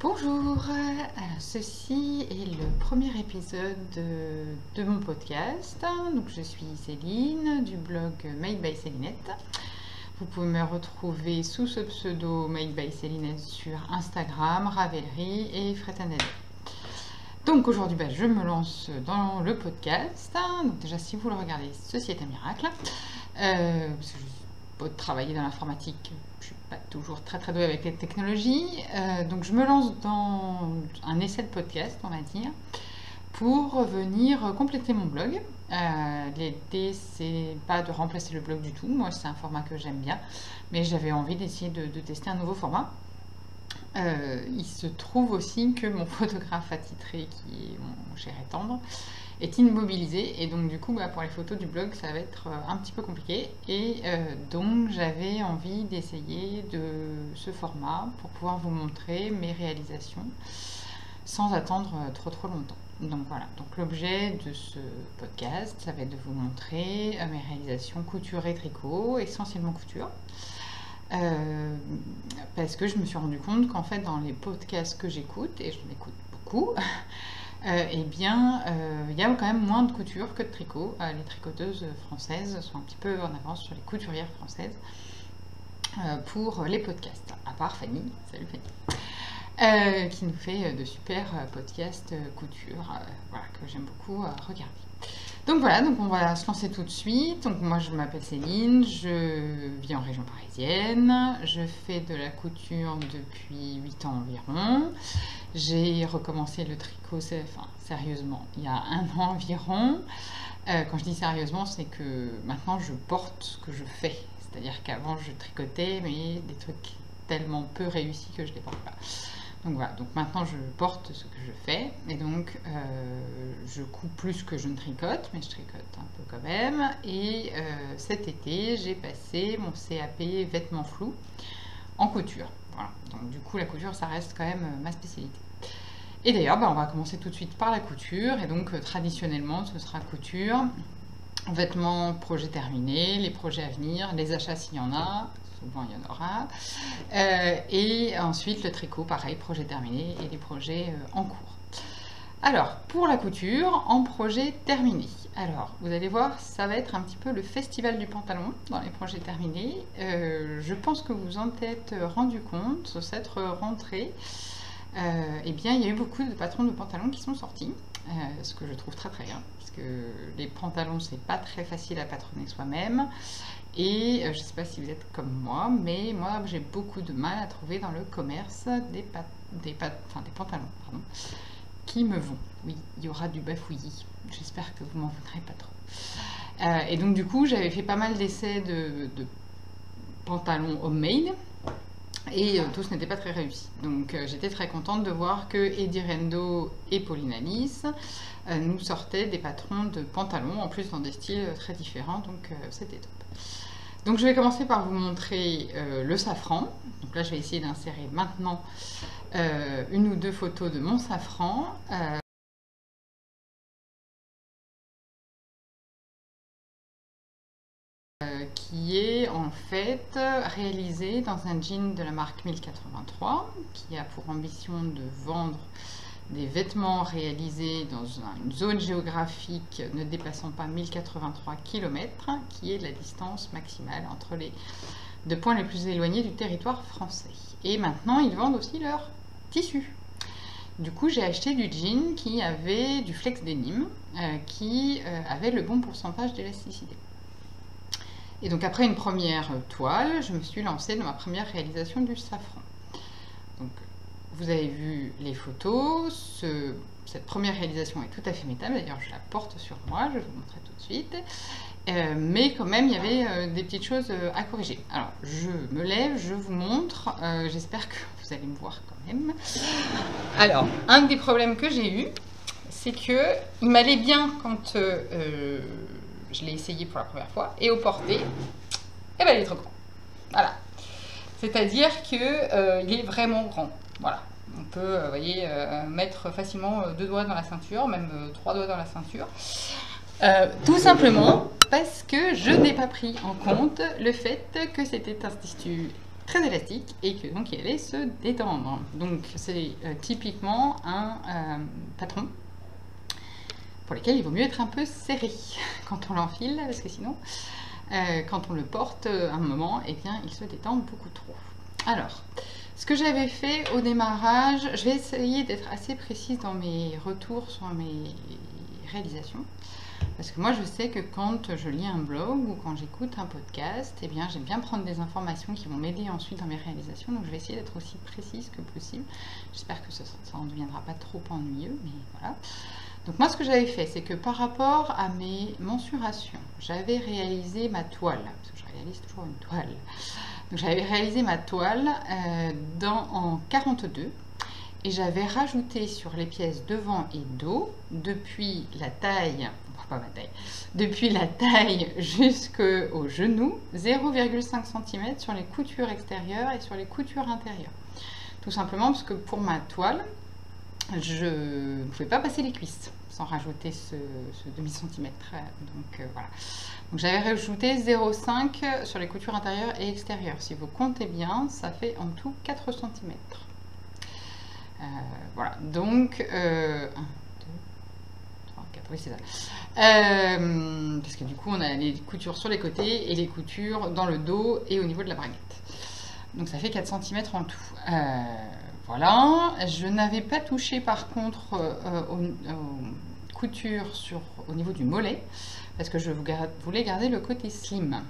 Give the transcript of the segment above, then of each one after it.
Bonjour, alors ceci est le premier épisode de mon podcast. Donc je suis Céline du blog Made by Célinette. Vous pouvez me retrouver sous ce pseudo Made by Célinette sur Instagram, Ravelry et Fretanelle. Donc aujourd'hui je me lance dans le podcast. Donc déjà si vous le regardez, ceci est un miracle. Parce que je travailler dans l'informatique, je suis pas toujours très douée avec les technologies, donc je me lance dans un essai de podcast, on va dire, pour venir compléter mon blog. L'idée c'est pas de remplacer le blog du tout, moi c'est un format que j'aime bien, mais j'avais envie d'essayer de tester un nouveau format. Il se trouve aussi que mon photographe attitré, qui est mon cher et tendre, est immobilisé, et donc du coup pour les photos du blog ça va être un petit peu compliqué, et donc j'avais envie d'essayer de ce format pour pouvoir vous montrer mes réalisations sans attendre trop longtemps. Donc voilà, donc l'objet de ce podcast ça va être de vous montrer mes réalisations couture et tricot, essentiellement couture. Parce que je me suis rendu compte qu'en fait dans les podcasts que j'écoute, et je m'écoute beaucoup, eh bien il y a quand même moins de couture que de tricot. Les tricoteuses françaises sont un petit peu en avance sur les couturières françaises pour les podcasts, à part Fanny, salut Fanny, qui nous fait de super podcasts couture, voilà, que j'aime beaucoup regarder. Donc voilà, donc on va se lancer tout de suite. Donc moi je m'appelle Céline, je vis en région parisienne, je fais de la couture depuis 8 ans environ. J'ai recommencé le tricot, sérieusement, il y a 1 an environ. Quand je dis sérieusement, c'est que maintenant je porte ce que je fais. C'est-à-dire qu'avant je tricotais, mais des trucs tellement peu réussis que je ne les porte pas. Donc voilà, donc maintenant je porte ce que je fais, et donc je couds plus que je ne tricote, mais je tricote un peu quand même. Et cet été, j'ai passé mon CAP vêtements flous en couture. Voilà, donc du coup la couture ça reste quand même ma spécialité. Et d'ailleurs, on va commencer tout de suite par la couture, et donc traditionnellement ce sera couture, vêtements, projets terminés, les projets à venir, les achats s'il y en a. Souvent il y en aura, et ensuite le tricot, pareil, projet terminé, et les projets en cours. Alors pour la couture, en projet terminé, alors vous allez voir, ça va être un petit peu le festival du pantalon dans les projets terminés. Je pense que vous en êtes rendu compte sur cette rentrée. Eh bien il y a eu beaucoup de patrons de pantalons qui sont sortis, ce que je trouve très bien, parce que les pantalons c'est pas très facile à patronner soi-même. Et je ne sais pas si vous êtes comme moi, mais moi j'ai beaucoup de mal à trouver dans le commerce des pantalons qui me vont. Oui, il y aura du bafouillis. J'espère que vous m'en voudrez pas trop. Et donc du coup, j'avais fait pas mal d'essais de pantalons homemade, et tous n'étaient pas très réussis. Donc j'étais très contente de voir que Eddie Rendo et Pauline Alice nous sortaient des patrons de pantalons, en plus dans des styles très différents, donc c'était top. Donc je vais commencer par vous montrer le safran. Donc là je vais essayer d'insérer maintenant 1 ou 2 photos de mon safran. Qui est en fait réalisé dans un jean de la marque 1083, qui a pour ambition de vendre des vêtements réalisés dans une zone géographique ne dépassant pas 1083 km, qui est la distance maximale entre les 2 points les plus éloignés du territoire français. Et maintenant, ils vendent aussi leur tissu. Du coup, j'ai acheté du jean qui avait du flex denim, qui avait le bon pourcentage d'élasticité. Et donc après une première toile, je me suis lancée dans ma première réalisation du safran. Donc, vous avez vu les photos, cette première réalisation est tout à fait métal, d'ailleurs je la porte sur moi, je vais vous montrer tout de suite. Mais quand même, il y avait des petites choses à corriger. Alors, je me lève, je vous montre, j'espère que vous allez me voir quand même. Alors, un des problèmes que j'ai eu, c'est que il m'allait bien quand je l'ai essayé pour la première fois, et au porté, il est trop grand. Voilà. C'est-à-dire qu'il est vraiment grand. Voilà. On peut, vous voyez, mettre facilement 2 doigts dans la ceinture, même 3 doigts dans la ceinture. Tout simplement parce que je n'ai pas pris en compte le fait que c'était un tissu très élastique et que donc il allait se détendre. Donc c'est typiquement un patron pour lequel il vaut mieux être un peu serré quand on l'enfile, parce que sinon, quand on le porte un moment, eh bien, il se détend beaucoup trop. Alors, ce que j'avais fait au démarrage, je vais essayer d'être assez précise dans mes retours sur mes réalisations. Parce que moi, je sais que quand je lis un blog ou quand j'écoute un podcast, eh bien, j'aime bien prendre des informations qui vont m'aider ensuite dans mes réalisations. Donc, je vais essayer d'être aussi précise que possible. J'espère que ça ne deviendra pas trop ennuyeux, mais voilà. Donc, moi, ce que j'avais fait, c'est que par rapport à mes mensurations, j'avais réalisé ma toile. Parce que je réalise toujours une toile. Donc, j'avais réalisé ma toile en 42. Et j'avais rajouté sur les pièces devant et dos, depuis la taille, pas ma taille, depuis la taille jusqu'au genou, 0,5 cm sur les coutures extérieures et sur les coutures intérieures. Tout simplement parce que pour ma toile, je ne pouvais pas passer les cuisses sans rajouter ce demi-centimètre. Donc voilà. Donc j'avais rajouté 0,5 sur les coutures intérieures et extérieures. Si vous comptez bien, ça fait en tout 4 cm. Voilà, donc 1, 2, 3, 4, oui c'est ça. Parce que du coup on a les coutures sur les côtés et les coutures dans le dos et au niveau de la braguette. Donc ça fait 4 cm en tout. Voilà, je n'avais pas touché par contre aux coutures au niveau du mollet, parce que je voulais garder le côté slim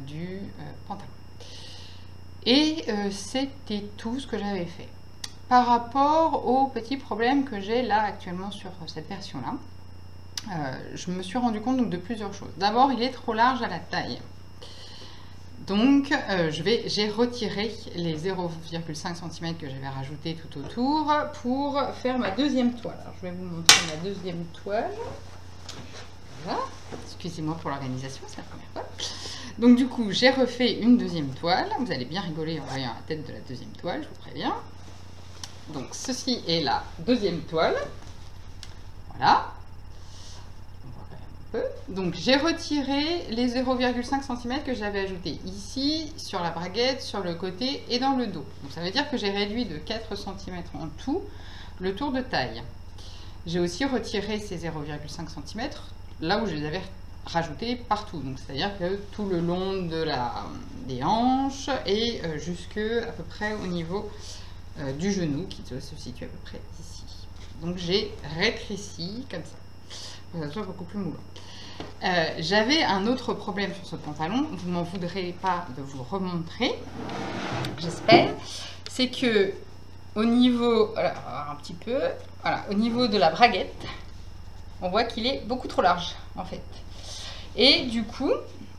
du pantalon. Et c'était tout ce que j'avais fait. Par rapport aux petits problèmes que j'ai là actuellement sur cette version-là, je me suis rendu compte donc, de plusieurs choses. D'abord, il est trop large à la taille. Donc, j'ai retiré les 0,5 cm que j'avais rajouté tout autour pour faire ma deuxième toile. Alors, je vais vous montrer ma deuxième toile. Voilà. Excusez-moi pour l'organisation, c'est la première fois. Donc, du coup, j'ai refait une deuxième toile. Vous allez bien rigoler en voyant la tête de la deuxième toile, je vous préviens. Donc, ceci est la deuxième toile. Voilà. On voit quand même un peu. Donc, j'ai retiré les 0,5 cm que j'avais ajoutés ici, sur la braguette, sur le côté et dans le dos. Donc, ça veut dire que j'ai réduit de 4 cm en tout le tour de taille. J'ai aussi retiré ces 0,5 cm là où je les avais rajoutés partout. Donc, c'est-à-dire que tout le long des hanches et jusque à peu près au niveau du genou qui se situe à peu près ici. Donc j'ai rétréci comme ça pour que ça soit beaucoup plus moulant. J'avais un autre problème sur ce pantalon, vous m'en voudrez pas de vous remontrer, j'espère, c'est que au niveau, voilà, on va voir un petit peu, voilà, au niveau de la braguette, on voit qu'il est beaucoup trop large en fait. Et du coup,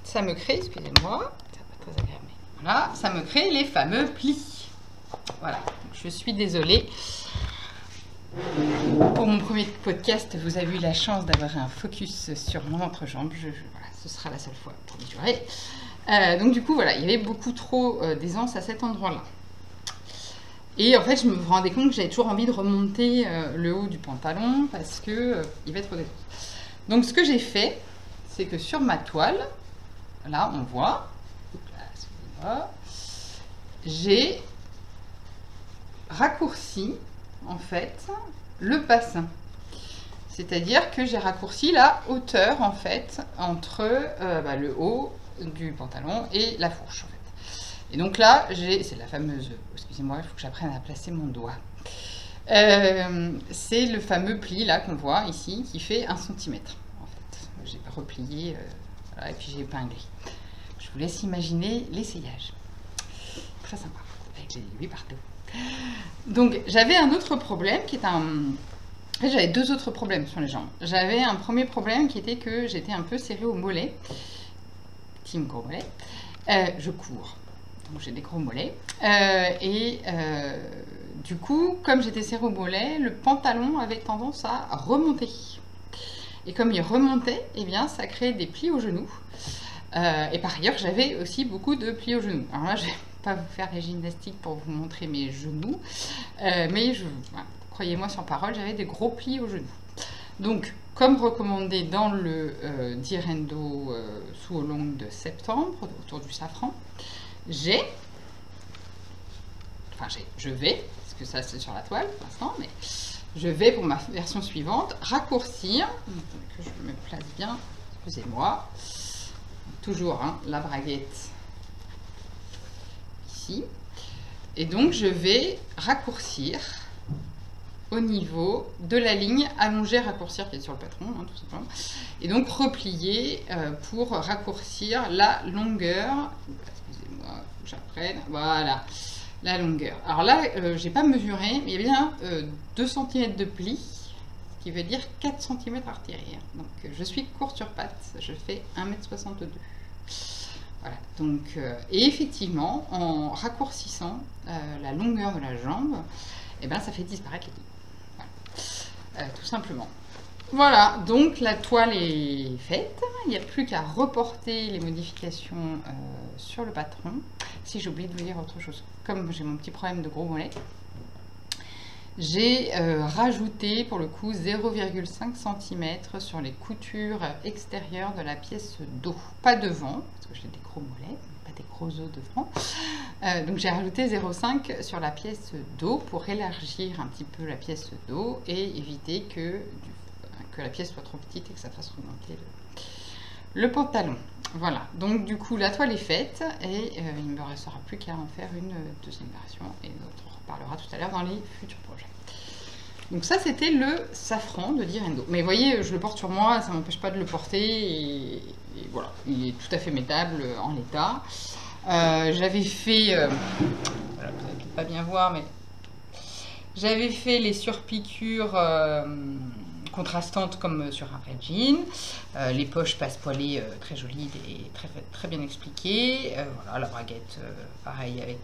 ça me crée, excusez-moi, c'est pas très agréable, voilà, ça me crée les fameux plis. Voilà, je suis désolée. Pour mon premier podcast, vous avez eu la chance d'avoir un focus sur mon entrejambe. Voilà, ce sera la seule fois pour durer. Donc du coup, voilà, il y avait beaucoup trop d'aisance à cet endroit-là. Et en fait, je me rendais compte que j'avais toujours envie de remonter le haut du pantalon parce que il y avait trop d'aisance. Donc ce que j'ai fait, c'est que sur ma toile, là on voit, j'ai raccourci en fait le bassin, c'est-à-dire que j'ai raccourci la hauteur en fait entre le haut du pantalon et la fourche en fait. Et donc là c'est la fameuse, excusez-moi, il faut que j'apprenne à placer mon doigt, c'est le fameux pli là qu'on voit ici qui fait 1 cm en fait. J'ai replié voilà, et puis j'ai épinglé. Je vous laisse imaginer l'essayage, très sympa avec les aiguilles partout. Donc j'avais un autre problème qui est j'avais deux autres problèmes sur les jambes. J'avais un premier problème qui était que j'étais un peu serrée au mollet, team gros mollet, je cours, donc j'ai des gros mollets, du coup comme j'étais serrée au mollet, le pantalon avait tendance à remonter, et comme il remontait, eh bien ça créait des plis au genou, et par ailleurs j'avais aussi beaucoup de plis au genou. Alors là je vais pas vous faire les gymnastiques pour vous montrer mes genoux, mais voilà, croyez-moi sur parole, j'avais des gros plis au genou. Donc, comme recommandé dans le Direndo sous Oolong de septembre, autour du safran, j'ai enfin je vais, parce que ça c'est sur la toile pour l'instant, mais je vais pour ma version suivante raccourcir, que je me place bien, excusez-moi, toujours hein, la braguette ici, et donc je vais raccourcir au niveau de la ligne allongée raccourcir qui est sur le patron, hein, tout simplement, et donc replier pour raccourcir la longueur, excusez-moi, j'apprenne, voilà, la longueur. Alors là, j'ai pas mesuré, mais il y a bien 2 cm de pli, ce qui veut dire 4 cm artérière. Donc je suis courte sur patte, je fais 1,62 m. Voilà, donc, et effectivement, en raccourcissant la longueur de la jambe, et ben, ça fait disparaître les deux. Voilà. Tout simplement. Voilà, donc la toile est faite. Il n'y a plus qu'à reporter les modifications sur le patron. Si j'ai oublié de vous dire autre chose, comme j'ai mon petit problème de gros mollet, j'ai rajouté pour le coup 0,5 cm sur les coutures extérieures de la pièce dos. Pas devant, parce que j'ai des gros mollets, pas des gros os devant. Donc j'ai rajouté 0,5 sur la pièce dos pour élargir un petit peu la pièce dos et éviter que la pièce soit trop petite et que ça fasse remonter le pantalon. Voilà, donc du coup la toile est faite et il ne me restera plus qu'à en faire une deuxième version et on en reparlera tout à l'heure dans les futurs projets. Donc ça c'était le safran de Direndo. Mais vous voyez, je le porte sur moi, ça ne m'empêche pas de le porter et voilà, il est tout à fait mettable en l'état. J'avais fait, voilà, vous n'allez peut-être pas bien voir, mais j'avais fait les surpiqûres contrastantes comme sur un vrai jean, les poches passe-poilées très jolies et très bien expliquées, voilà, la braguette pareil avec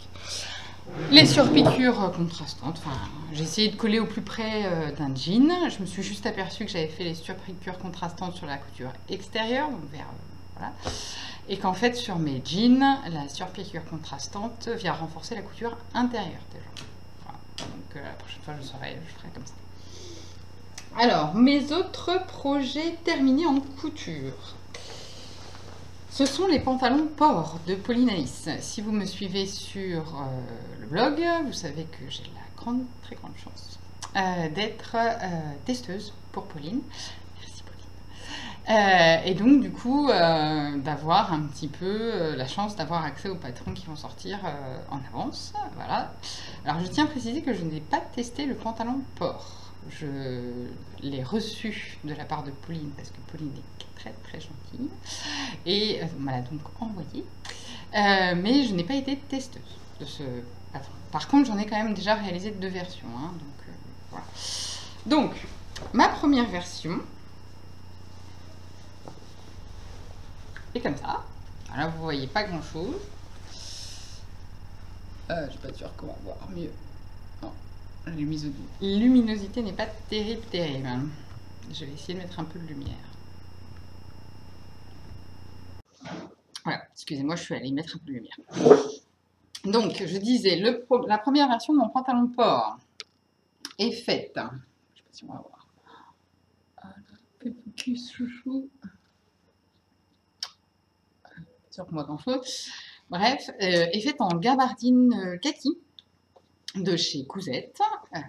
les surpiqûres contrastantes. Enfin, j'ai essayé de coller au plus près d'un jean. Je me suis juste aperçue que j'avais fait les surpiqûres contrastantes sur la couture extérieure, donc vers voilà, et qu'en fait sur mes jeans, la surpiqûre contrastante vient renforcer la couture intérieure déjà. Voilà. Donc la prochaine fois je ferai comme ça. Alors, mes autres projets terminés en couture. Ce sont les pantalons port de Pauline Alice. Si vous me suivez sur le blog, vous savez que j'ai la très grande chance d'être testeuse pour Pauline. Merci Pauline. Et donc du coup, d'avoir un petit peu la chance d'avoir accès aux patrons qui vont sortir en avance. Voilà. Alors je tiens à préciser que je n'ai pas testé le pantalon port. Je l'ai reçu de la part de Pauline parce que Pauline est très gentille et m'a l'a donc envoyé, mais je n'ai pas été testeuse de ce patron. Par contre, j'en ai quand même déjà réalisé 2 versions, hein, donc voilà. Donc, ma première version est comme ça. Là, vous voyez pas grand chose. Je suis pas sûre qu'on va voir mieux. Non. La luminosité n'est pas terrible. Je vais essayer de mettre un peu de lumière. Voilà, excusez-moi, je suis allée mettre un peu de lumière. Donc, je disais, la première version de mon pantalon port est faite. Je ne sais pas si on va voir. Pépucus chouchou. Pas sûr qu'on voit grand-chose. Bref, est faite en gabardine kaki de chez Cousette. Voilà.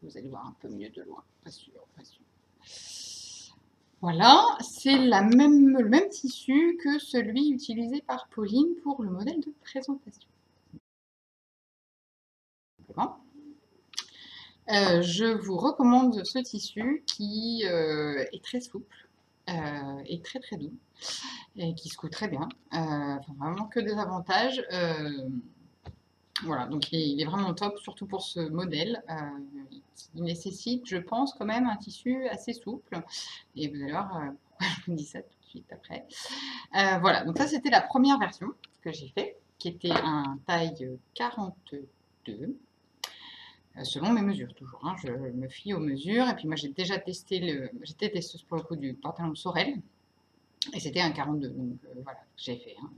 Vous allez voir un peu mieux de loin. Pas sûr, pas sûr. Voilà, c'est le même tissu que celui utilisé par Pauline pour le modèle de présentation. Je vous recommande ce tissu qui est très souple et très doux et qui se coud très bien. Enfin, vraiment que des avantages. Voilà, donc il est vraiment top, surtout pour ce modèle. Il nécessite, je pense, quand même un tissu assez souple. Et vous allez voir pourquoi je vous dis ça tout de suite après. Voilà, donc ça c'était la première version que j'ai fait, qui était un taille 42, selon mes mesures toujours. Hein. Je me fie aux mesures. Et puis moi j'ai déjà testé, j'étais testeuse pour le coup du pantalon Sorel. Et c'était un 42, donc voilà, j'ai fait. Hein,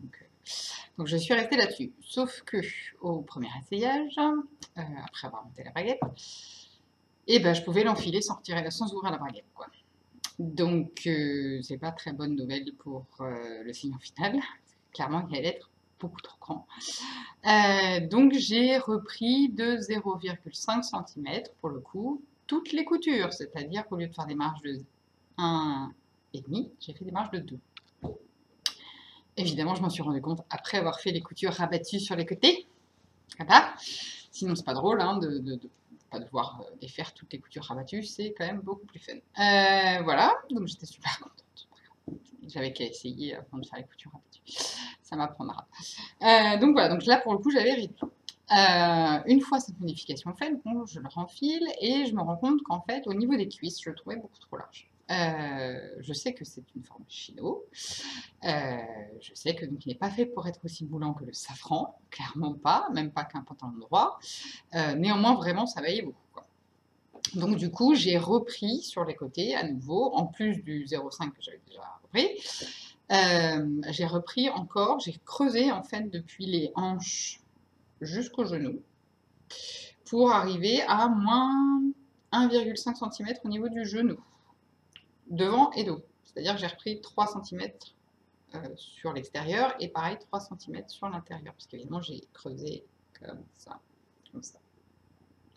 donc je suis restée là-dessus. Sauf que au premier essayage, après avoir monté la baguette, et ben, je pouvais l'enfiler sans ouvrir la baguette, quoi. Donc c'est pas très bonne nouvelle pour le client final. Clairement, il allait être beaucoup trop grand. Donc j'ai repris de 0,5 cm pour le coup toutes les coutures, c'est-à-dire qu'au lieu de faire des marges de 1,5, j'ai fait des marges de 2. Évidemment, je m'en suis rendu compte après avoir fait les coutures rabattues sur les côtés. Voilà. Sinon, c'est pas drôle hein, de pas devoir défaire toutes les coutures rabattues, c'est quand même beaucoup plus fun. Voilà, donc j'étais super contente. J'avais qu'à essayer avant de faire les coutures rabattues. Ça m'apprendra. Donc voilà, donc là pour le coup, j'avais réduit. Une fois cette modification faite, bon, je le renfile et je me rends compte qu'en fait, au niveau des cuisses, je le trouvais beaucoup trop large. Je sais que c'est une forme chino. Je sais que donc il n'est pas fait pour être aussi moulant que le safran, clairement pas, même pas qu'un pantalon droit. Néanmoins, vraiment, ça vaillait beaucoup, quoi. Donc du coup, j'ai repris sur les côtés à nouveau, en plus du 0,5 que j'avais déjà repris. J'ai repris encore, j'ai creusé en fait depuis les hanches jusqu'au genou pour arriver à moins 1,5 cm au niveau du genou, devant et dos. C'est-à-dire que j'ai repris 3 cm sur l'extérieur et pareil 3 cm sur l'intérieur, parce qu'évidemment j'ai creusé comme ça,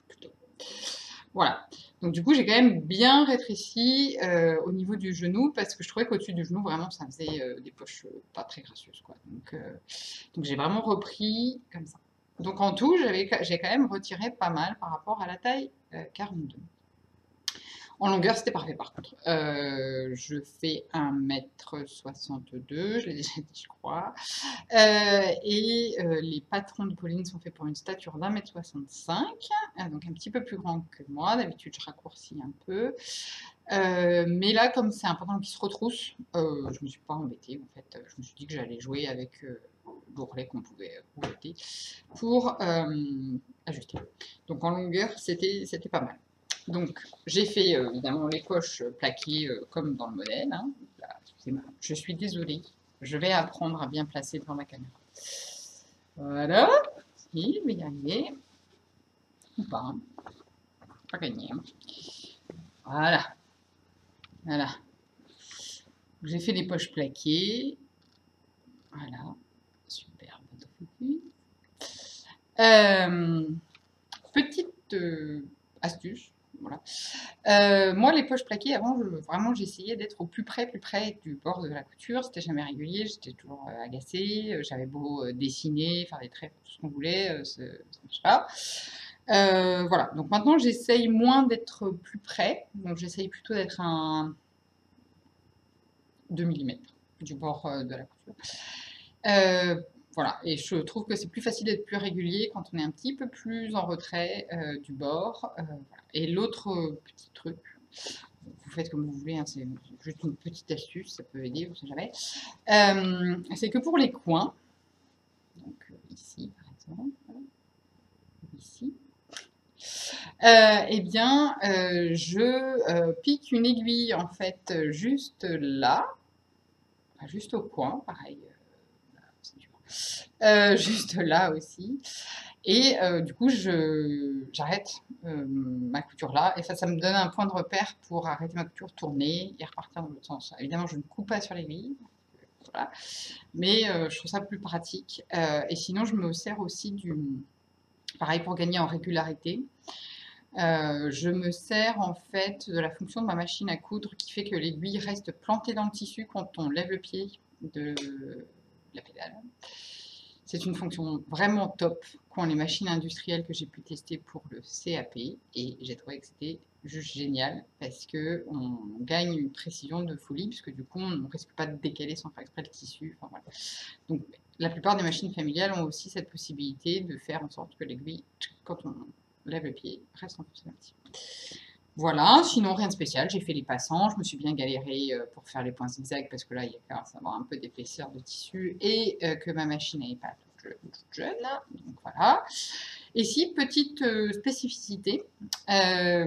plutôt. Voilà, donc du coup j'ai quand même bien rétréci au niveau du genou, parce que je trouvais qu'au-dessus du genou vraiment ça faisait des poches pas très gracieuses, quoi. Donc j'ai vraiment repris comme ça. Donc en tout j'ai quand même retiré pas mal par rapport à la taille 42. En longueur, c'était parfait par contre. Je fais 1,62 m, je l'ai déjà dit, je crois. Les patrons de Pauline sont faits pour une stature d'1,65 m, donc un petit peu plus grand que moi. D'habitude, je raccourcis un peu. Mais là, comme c'est un pantalon qui se retrousse, je ne me suis pas embêtée. En fait, je me suis dit que j'allais jouer avec l'ourlet qu'on pouvait rouleter pour ajuster. Donc en longueur, c'était pas mal. Donc, j'ai fait évidemment les poches plaquées comme dans le modèle. Hein. Là, je suis désolée. Je vais apprendre à bien placer devant ma caméra. Voilà. Si, je vais y arriver. Ou pas. Hein. Pas gagné. Hein. Voilà. Voilà. J'ai fait les poches plaquées. Voilà. Super. Petite astuce. Voilà. Moi, les poches plaquées, avant, vraiment, j'essayais d'être au plus près du bord de la couture. C'était jamais régulier, j'étais toujours agacée. J'avais beau dessiner, faire des traits, tout ce qu'on voulait, ça ne marche pas. Voilà, donc maintenant, j'essaye moins d'être plus près. Donc, j'essaye plutôt d'être un 2 mm du bord de la couture. Voilà, et je trouve que c'est plus facile d'être plus régulier quand on est un petit peu plus en retrait du bord. Voilà. Et l'autre petit truc, vous faites comme vous voulez, hein, c'est juste une petite astuce, ça peut aider, vous ne savez jamais. C'est que pour les coins, donc ici par exemple, ici, eh bien, je pique une aiguille en fait juste là, enfin, juste au coin, pareil. Juste là aussi. Et du coup, j'arrête ma couture là. Et ça me donne un point de repère pour arrêter ma couture, tourner et repartir dans l'autre sens. Évidemment, je ne coupe pas sur l'aiguille. Voilà. Mais je trouve ça plus pratique. Et sinon, je me sers aussi pareil, pour gagner en régularité. Je me sers en fait de la fonction de ma machine à coudre qui fait que l'aiguille reste plantée dans le tissu quand on lève le pied de la pédale. C'est une fonction vraiment top qu'ont les machines industrielles que j'ai pu tester pour le CAP et j'ai trouvé que c'était juste génial parce qu'on gagne une précision de folie puisque du coup on ne risque pas de décaler sans faire exprès le tissu. Enfin, voilà. Donc la plupart des machines familiales ont aussi cette possibilité de faire en sorte que l'aiguille, quand on lève le pied, reste enfoncée dans le tissu. Voilà, sinon rien de spécial, j'ai fait les passants, je me suis bien galérée pour faire les points zigzag parce que là il y a qu'à savoir un peu d'épaisseur de tissu et que ma machine n'est pas toute jeune, donc voilà. Et si, petite spécificité, eh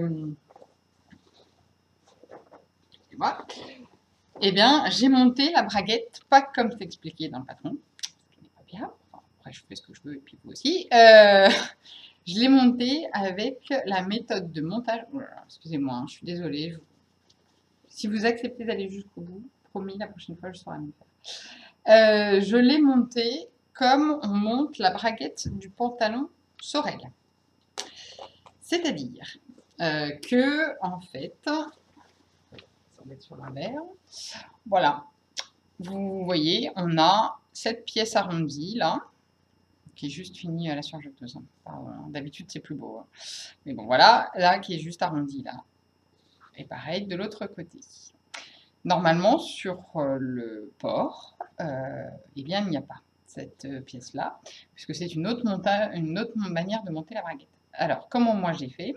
bien j'ai monté la braguette pas comme c'est expliqué dans le patron, ce qui n'est pas bien, enfin, après je fais ce que je veux et puis vous aussi. Je l'ai monté avec la méthode de montage. Oh là là, excusez-moi, hein, je suis désolée. Si vous acceptez d'aller jusqu'au bout, promis, la prochaine fois, je saurai mieux faire. Je l'ai monté comme on monte la braguette du pantalon Sorel. C'est-à-dire que, en fait, ça va être sur l'inverse, voilà, vous voyez, on a cette pièce arrondie là, qui est juste finie à la surjeteuse. D'habitude, c'est plus beau. Mais bon, voilà, là, qui est juste arrondie là. Et pareil de l'autre côté. Normalement, sur le port, eh bien, il n'y a pas cette pièce-là, puisque c'est une autre manière de monter la braguette. Alors, comment moi j'ai fait?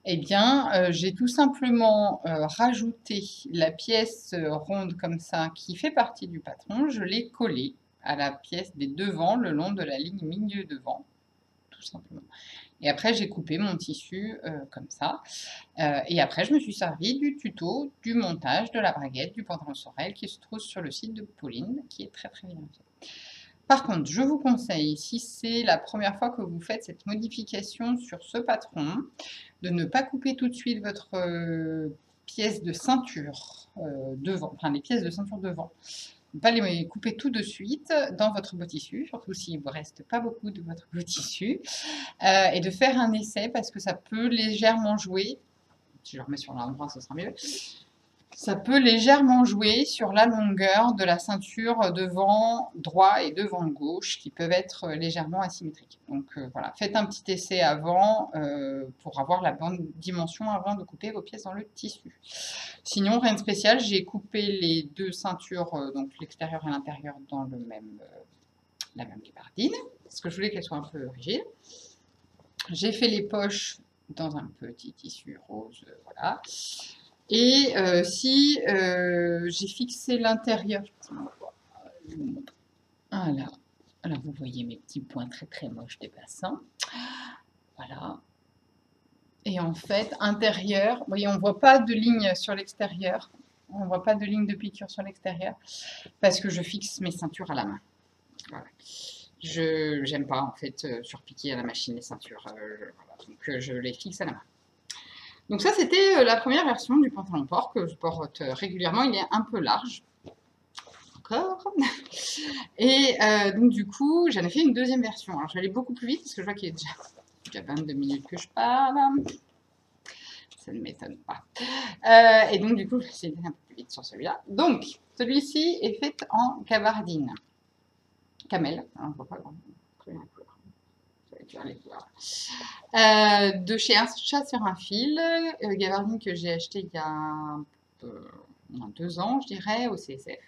Eh bien, j'ai tout simplement rajouté la pièce ronde comme ça, qui fait partie du patron, je l'ai collée à la pièce des devants, le long de la ligne milieu devant, tout simplement. Et après, j'ai coupé mon tissu comme ça. Et après, je me suis servi du tuto du montage de la braguette du pantalon Sorel qui se trouve sur le site de Pauline, qui est très très bien fait. Par contre, je vous conseille, si c'est la première fois que vous faites cette modification sur ce patron, de ne pas couper tout de suite votre pièce de ceinture devant, enfin les pièces de ceinture devant. Ne pas les couper tout de suite dans votre beau tissu, surtout s'il ne vous reste pas beaucoup de votre beau tissu, et de faire un essai parce que ça peut légèrement jouer. Si je le remets sur l'endroit, ce sera mieux. Ça peut légèrement jouer sur la longueur de la ceinture devant droit et devant gauche qui peuvent être légèrement asymétriques. Donc voilà, faites un petit essai avant pour avoir la bonne dimension avant de couper vos pièces dans le tissu. Sinon, rien de spécial, j'ai coupé les deux ceintures, donc l'extérieur et l'intérieur, dans la même gabardine, parce que je voulais qu'elle soit un peu rigide. J'ai fait les poches dans un petit tissu rose, voilà. Et si j'ai fixé l'intérieur, voilà. Alors vous voyez mes petits points très très moches dépassants. Voilà. Et en fait, intérieur, vous voyez, on ne voit pas de ligne sur l'extérieur. On ne voit pas de ligne de piqûre sur l'extérieur parce que je fixe mes ceintures à la main. Voilà. Je n'aime pas en fait surpiquer à la machine les ceintures. Voilà. Donc je les fixe à la main. Donc ça, c'était la première version du pantalon port que je porte régulièrement. Il est un peu large. Encore. Et donc du coup, j'en ai fait une deuxième version. Alors je vais aller beaucoup plus vite parce que je vois qu'il est déjà 22 minutes que je parle. Ça ne m'étonne pas. Et donc du coup, je vais essayer d'aller un peu plus vite sur celui-là. Donc, celui-ci est fait en gabardine. Camel. On ne voit pas grand de chez Un Chat sur un fil, gabardine que j'ai acheté il y a 2 ans, je dirais, au CSF.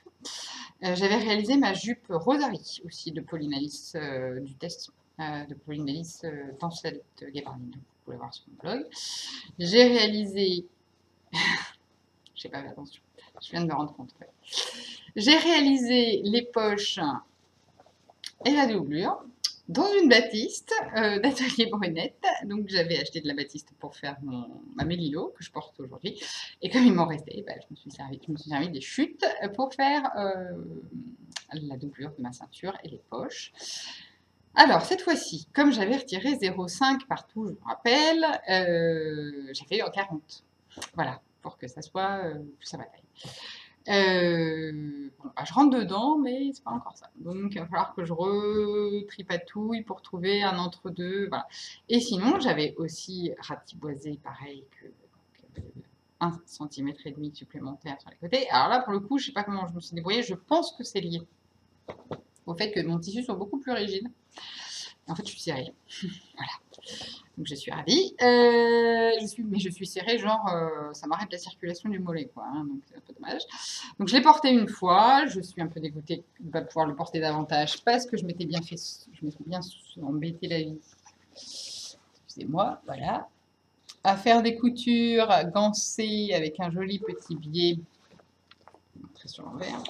J'avais réalisé ma jupe Rosary aussi de Pauline Alice du test de Pauline Alice dans cette gabardine. Vous pouvez voir sur mon blog. J'ai réalisé, j'ai pas fait attention, je viens de me rendre compte. Ouais. J'ai réalisé les poches et la doublure dans une batiste d'Atelier Brunette. Donc j'avais acheté de la batiste pour faire ma Mélilo que je porte aujourd'hui. Et comme il m'en restait, bah, je me suis servi des chutes pour faire la doublure de ma ceinture et les poches. Alors cette fois-ci, comme j'avais retiré 0,5 partout, je vous rappelle, j'ai fait en 40. Voilà, pour que ça soit plus à ma taille. Bon, bah, je rentre dedans, mais c'est pas encore ça. Donc, il va falloir que je retripatouille pour trouver un entre-deux. Voilà. Et sinon, j'avais aussi ratiboisé, pareil, que 1,5 cm supplémentaire sur les côtés. Alors là, pour le coup, je sais pas comment je me suis débrouillée. Je pense que c'est lié au fait que mon tissu soit beaucoup plus rigide. En fait, je suis serrée. Voilà. Donc je suis ravie. Mais je suis serrée, genre ça m'arrête la circulation du mollet, quoi. Hein, donc c'est un peu dommage. Donc je l'ai porté une fois. Je suis un peu dégoûtée de ne pas pouvoir le porter davantage parce que je m'étais bien embêté la vie. Excusez-moi, voilà. À faire des coutures gancées avec un joli petit biais. Très sur l'envers.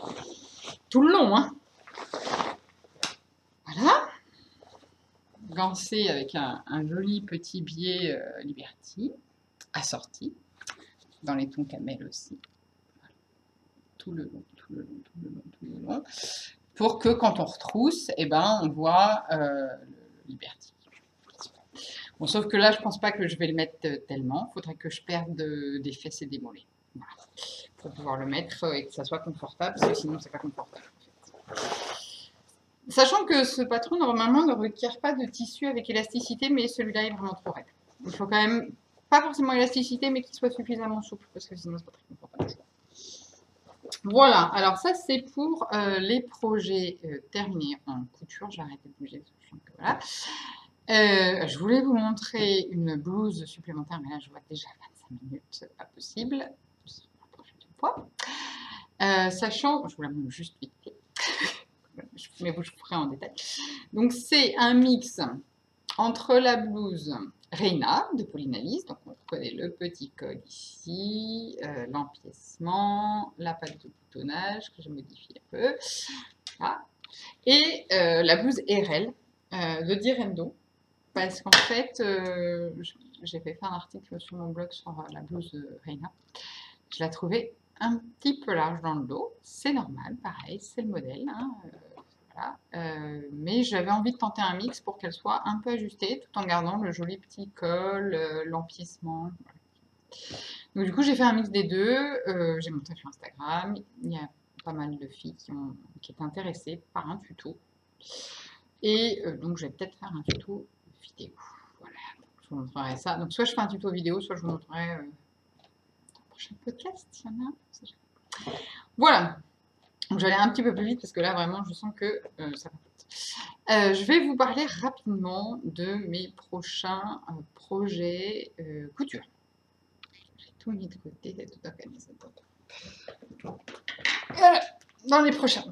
Tout le long, hein. Voilà. Gancé avec un joli petit biais Liberty, assorti, dans les tons camel aussi. Voilà. Tout le long, pour que quand on retrousse, eh ben, on voit le Liberty. Bon, sauf que là, je pense pas que je vais le mettre tellement. Il faudrait que je perde des fesses et des mollets. Voilà. Pour pouvoir le mettre et que ça soit confortable, parce que sinon, c'est pas confortable. En fait. Sachant que ce patron, normalement, ne requiert pas de tissu avec élasticité, mais celui-là est vraiment trop raide. Il faut quand même, pas forcément élasticité, mais qu'il soit suffisamment souple, parce que sinon, c'est pas très confortable. Voilà, alors ça, c'est pour les projets terminés en couture. Je vais arrêter de bouger, parce que je sens que voilà. Je voulais vous montrer une blouse supplémentaire, mais là, je vois déjà 25 minutes, c'est pas possible. La prochaine fois. Sachant, je vous la montre juste vite fait. Mais vous, je vous ferai en détail. Donc, c'est un mix entre la blouse Reina de Pauline Alice, donc on connaît le petit col ici, l'empiècement, la patte de boutonnage que j'ai modifié un peu, voilà. Et la blouse RL de Direndo, parce qu'en fait, j'ai fait un article sur mon blog sur la blouse Reina. Je la trouvais un petit peu large dans le dos, c'est normal, pareil, c'est le modèle, hein, voilà. Mais j'avais envie de tenter un mix pour qu'elle soit un peu ajustée, tout en gardant le joli petit col, l'empiècement. Voilà. Donc du coup, j'ai fait un mix des deux, j'ai montré sur Instagram, il y a pas mal de filles qui étaient intéressées par un tuto. Et donc, je vais peut-être faire un tuto vidéo. Voilà, je vous montrerai ça. Donc, soit je fais un tuto vidéo, soit je vous montrerai dans le prochain podcast, s'il y en a. Voilà. Donc, je vais aller un petit peu plus vite parce que là, vraiment, je sens que ça va vite. Je vais vous parler rapidement de mes prochains projets couture. J'ai tout mis de côté, c'est tout organisé. Dans les prochains.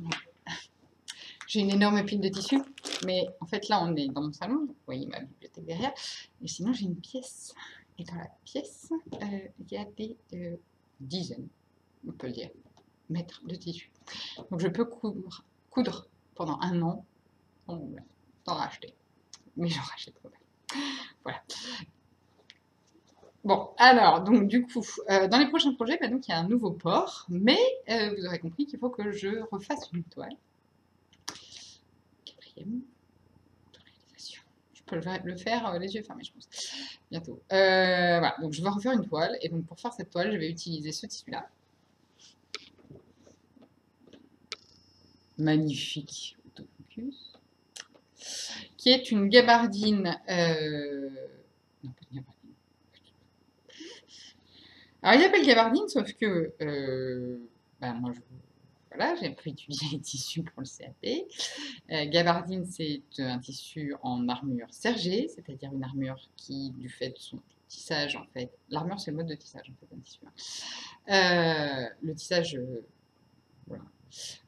J'ai une énorme pile de tissus, mais en fait là on est dans mon salon, vous voyez ma bibliothèque derrière, et sinon j'ai une pièce, et dans la pièce il y a des dizaines, on peut le dire, mètres de tissu. Donc je peux coudre pendant un an sans racheter, mais j'en rachète quand même. Voilà. Bon, alors, donc du coup, dans les prochains projets, bah, donc, il y a un nouveau port, mais vous aurez compris qu'il faut que je refasse une toile. Quatrième réalisation. Je peux le faire les yeux fermés, je pense, bientôt. Voilà, donc je vais refaire une toile, et donc pour faire cette toile, je vais utiliser ce tissu-là. Magnifique autofocus. Qui est une gabardine. Non, pas une gabardine. Alors, il appelle gabardine, sauf que ben, moi, voilà, j'ai un peu étudié les tissus pour le CAP. Gabardine, c'est un tissu en armure sergée, c'est-à-dire une armure qui, du fait de son tissage, en fait, l'armure, c'est le mode de tissage, en fait, un tissu. Le tissage voilà,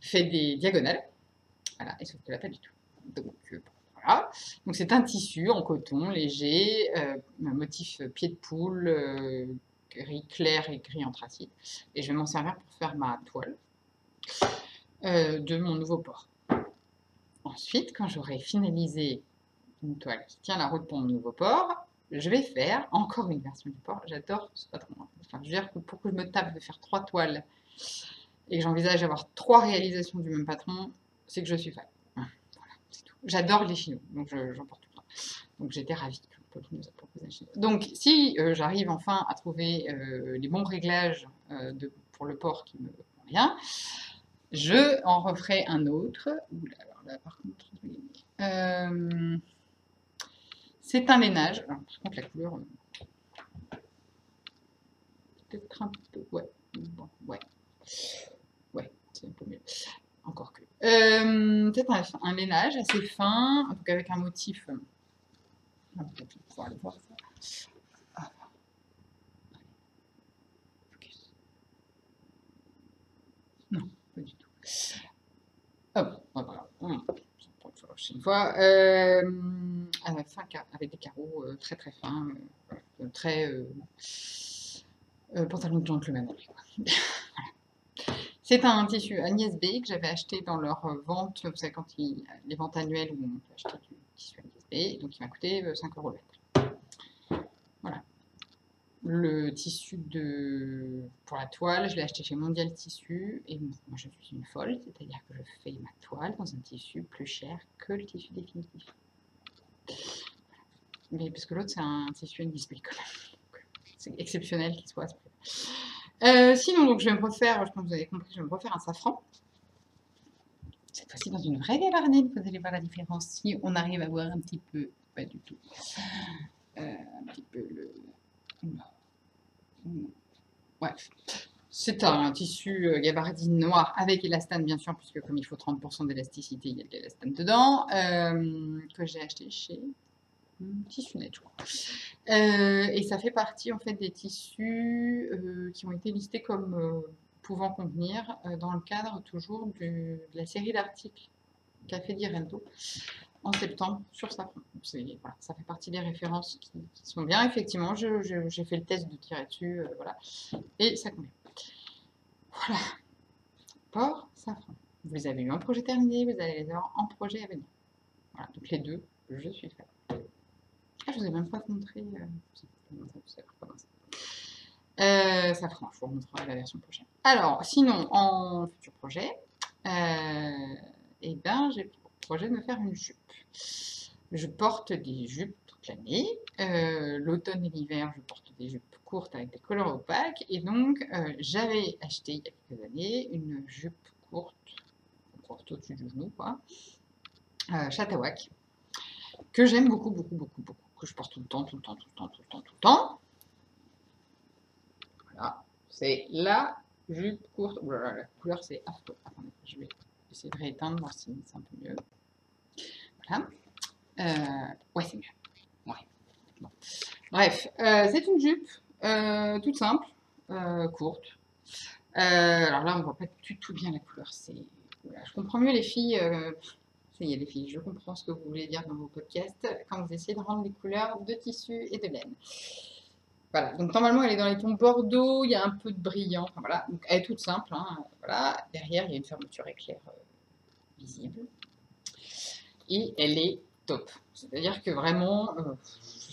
fait des diagonales, voilà, et sauf que là, pas du tout. Donc, voilà. Donc, c'est un tissu en coton léger, motif pied de poule, gris clair et gris anthracite. Et je vais m'en servir pour faire ma toile de mon nouveau port. Ensuite, quand j'aurai finalisé une toile qui tient la route pour mon nouveau port, je vais faire encore une version du port. J'adore ce patron. Enfin, je veux dire que pour que je me tape de faire 3 toiles et que j'envisage d'avoir 3 réalisations du même patron, c'est que je suis fan. Voilà, c'est tout. J'adore les chinos, donc j'en porte tout le temps. Donc j'étais ravie que Pauline nous a proposé un chino. Donc si j'arrive enfin à trouver les bons réglages pour le port qui me convient, je en referai un autre. Oula, alors là, par contre, c'est un lainage. Alors, par contre, la couleur, peut-être un peu. Ouais, bon, ouais. Ouais, c'est un peu mieux. Encore que. Peut-être un lainage assez fin, donc avec un motif. On va peut-être pouvoir aller voir ça. Ah. Focus. Non, pas du tout. Oh, voilà. Une fois, avec des carreaux très très fins, très pantalon de gentleman. Voilà. C'est un tissu Agnès B que j'avais acheté dans leur vente, vous savez, quand les ventes annuelles où on peut acheter du tissu Agnès B, donc il m'a coûté 5 € le mètre. Voilà. Le tissu pour la toile, je l'ai acheté chez Mondial Tissu, et moi je suis une folle, c'est-à-dire que je fais ma toile dans un tissu plus cher que le tissu définitif. Mais parce que l'autre c'est un tissu Agnès B quand même. C'est exceptionnel qu'il soit à ce prix. Sinon, donc, je vais me refaire, je pense que vous avez compris, je vais me refaire un safran. Cette fois-ci dans une vraie gabardine, vous allez voir la différence. Si on arrive à voir un petit peu, pas du tout, un petit peu le... Bref. C'est un tissu gabardine noir avec élastane, bien sûr, puisque comme il faut 30% d'élasticité, il y a de l'élastane dedans, que j'ai acheté chez Tissu Net, je crois. Et ça fait partie, en fait, des tissus qui ont été listés comme pouvant convenir dans le cadre, toujours, de la série d'articles qu'a fait Direndo en septembre sur Safran. Voilà, ça fait partie des références qui sont bien. Effectivement, j'ai fait le test de tirer dessus, voilà, et ça convient. Voilà, Port Safran. Vous avez eu un projet terminé, vous allez les avoir en projet à venir. Voilà, donc les deux, je suis faite. Ah, je vous ai même pas montré. Safran, je vous montrerai la version prochaine. Alors, sinon, en futur projet, eh ben, j'ai pour projet de me faire une jupe. Je porte des jupes toute l'année. L'automne et l'hiver, je porte des jupes courtes avec des couleurs opaques. Et donc, j'avais acheté il y a quelques années une jupe courte au-dessus du genou, quoi, Chatawak, que j'aime beaucoup, beaucoup, beaucoup, beaucoup, que je porte tout le temps, tout le temps, tout le temps, tout le temps, tout le temps. Voilà, c'est la jupe courte. Oh là là, la couleur, c'est affreux. Attendez, je vais essayer de rééteindre, voir si c'est un peu mieux. Voilà. Ouais, c'est mieux. Ouais. Bon. Bref, c'est une jupe toute simple, courte. Alors là, on ne voit pas du tout bien la couleur. Voilà, je comprends mieux les filles. Ça y est, les filles, je comprends ce que vous voulez dire dans vos podcasts quand vous essayez de rendre les couleurs de tissu et de laine. Voilà, donc normalement, elle est dans les tons bordeaux, il y a un peu de brillant. Enfin, voilà, donc elle est toute simple. Hein, voilà. Derrière, il y a une fermeture éclair visible. Et elle est top. C'est-à-dire que vraiment,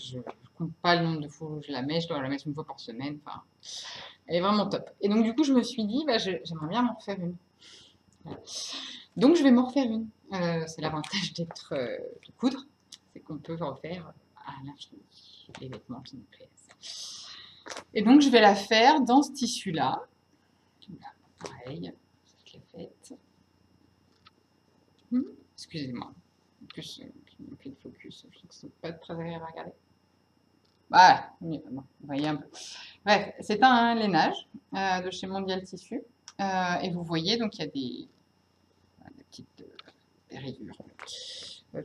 je ne compte pas le nombre de fois où je la mets, je dois la mettre une fois par semaine. Enfin, elle est vraiment top. Et donc, du coup, je me suis dit, bah, j'aimerais bien m'en refaire une. Voilà. Donc, je vais m'en refaire une. C'est l'avantage d'être de coudre, c'est qu'on peut refaire à l'infini les vêtements qui nous plaisent. Et donc, je vais la faire dans ce tissu-là. Pareil, je l'ai faite. Excusez-moi. En plus, on fait le focus, je trouve que c'est pas très agréable à regarder. Voilà, bon, vous voyez un peu. Bref, c'est un lainage de chez Mondial Tissu. Et vous voyez, donc il y a des petites rayures,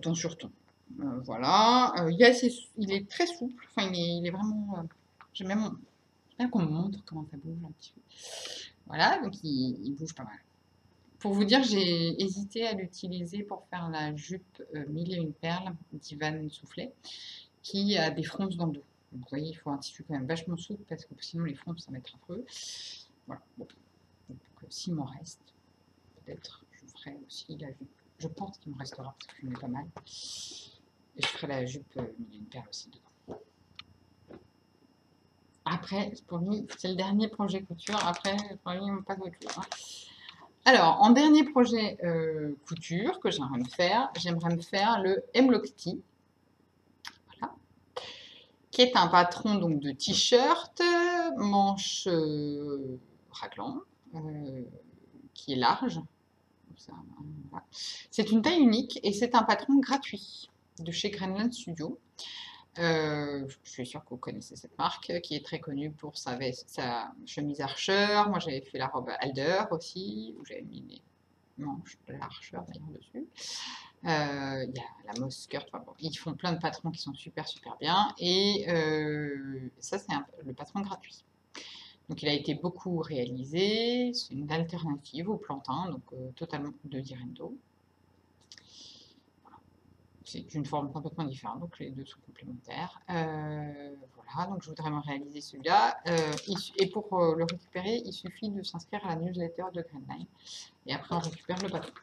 ton sur ton. Voilà, il est très souple, enfin il est vraiment... j'aime bien qu'on me montre comment ça bouge un petit peu. Voilà, donc il bouge pas mal. Pour vous dire, j'ai hésité à l'utiliser pour faire la jupe 1001 perles d'Ivan Soufflet, qui a des fronces dans le dos. Donc vous voyez, il faut un tissu quand même vachement souple, parce que sinon les fronces, ça va être affreux. Voilà, bon. Donc s'il m'en reste, peut-être je ferai aussi la jupe. Je pense qu'il me restera, parce que j'en ai pas mal. Et je ferai la jupe 1001 perles aussi dedans. Après, pour lui, c'est le dernier projet couture. Après, pour lui, on passe à autre chose. Hein. Alors, en dernier projet couture que j'aimerais me faire le Mlokti, voilà, qui est un patron donc de t-shirt, manche raglan, qui est large. Voilà. C'est une taille unique et c'est un patron gratuit de chez Greenland Studio. Je suis sûre que vous connaissez cette marque qui est très connue pour sa chemise Archer. Moi, j'avais fait la robe Alder aussi, où j'avais mis les manches de l'Archer d'ailleurs dessus. Il y a la Moss Skirt. Enfin, bon, ils font plein de patrons qui sont super bien. Et ça, c'est le patron gratuit. Donc, il a été beaucoup réalisé. C'est une alternative au plantain, donc totalement de Direndo. C'est une forme complètement différente, donc les deux sont complémentaires. Voilà, donc je voudrais me réaliser celui-là. Et pour le récupérer, il suffit de s'inscrire à la newsletter de Greenline. Et après, on récupère le patron.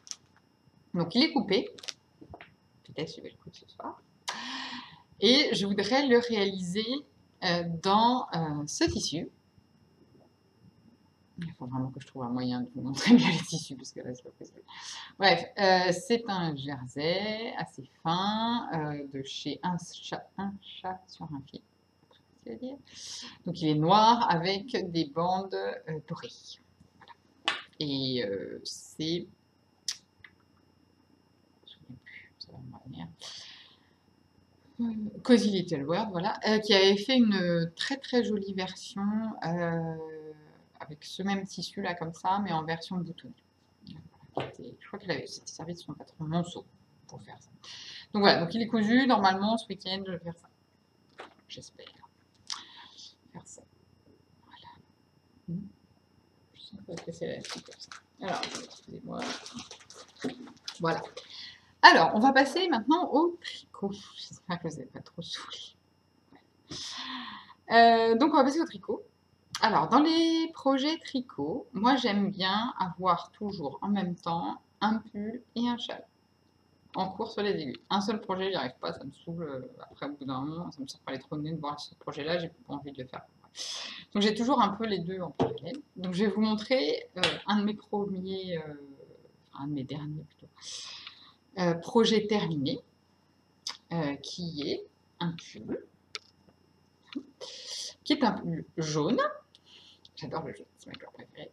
Donc il est coupé. Peut-être je vais le couper ce soir. Et je voudrais le réaliser dans ce tissu. Il faut vraiment que je trouve un moyen de vous montrer mieux les tissus, parce que là, c'est pas possible. Bref, c'est un jersey assez fin, de chez un chat sur un fil. Très facile à dire. Donc, il est noir avec des bandes dorées. Voilà. Et c'est on va venir. Cozy Little World, voilà, qui avait fait une très très jolie version avec ce même tissu là comme ça, mais en version boutonnée. Je crois qu'il avait servi de son patron Monceau pour faire ça. Donc voilà, donc il est cousu. Normalement, ce week-end, je vais faire ça. J'espère faire ça. Voilà. Je sens que ça va casser la suite comme ça. Alors, excusez-moi. Voilà. Alors, on va passer maintenant au tricot. J'espère que vous n'êtes pas trop saoulés. Donc, on va passer au tricot. Alors, dans les projets tricot, moi, j'aime bien avoir toujours en même temps un pull et un châle en cours sur les aiguilles. Un seul projet, j'y arrive pas, ça me saoule. Après, au bout d'un moment, ça me sort pas les trop de nez de voir ce projet-là, j'ai pas envie de le faire. Donc, j'ai toujours un peu les deux en parallèle. Donc, je vais vous montrer un de mes premiers, un de mes derniers plutôt, projets terminés, qui est un pull, qui est un pull jaune. J'adore le jaune, c'est ma couleur préférée.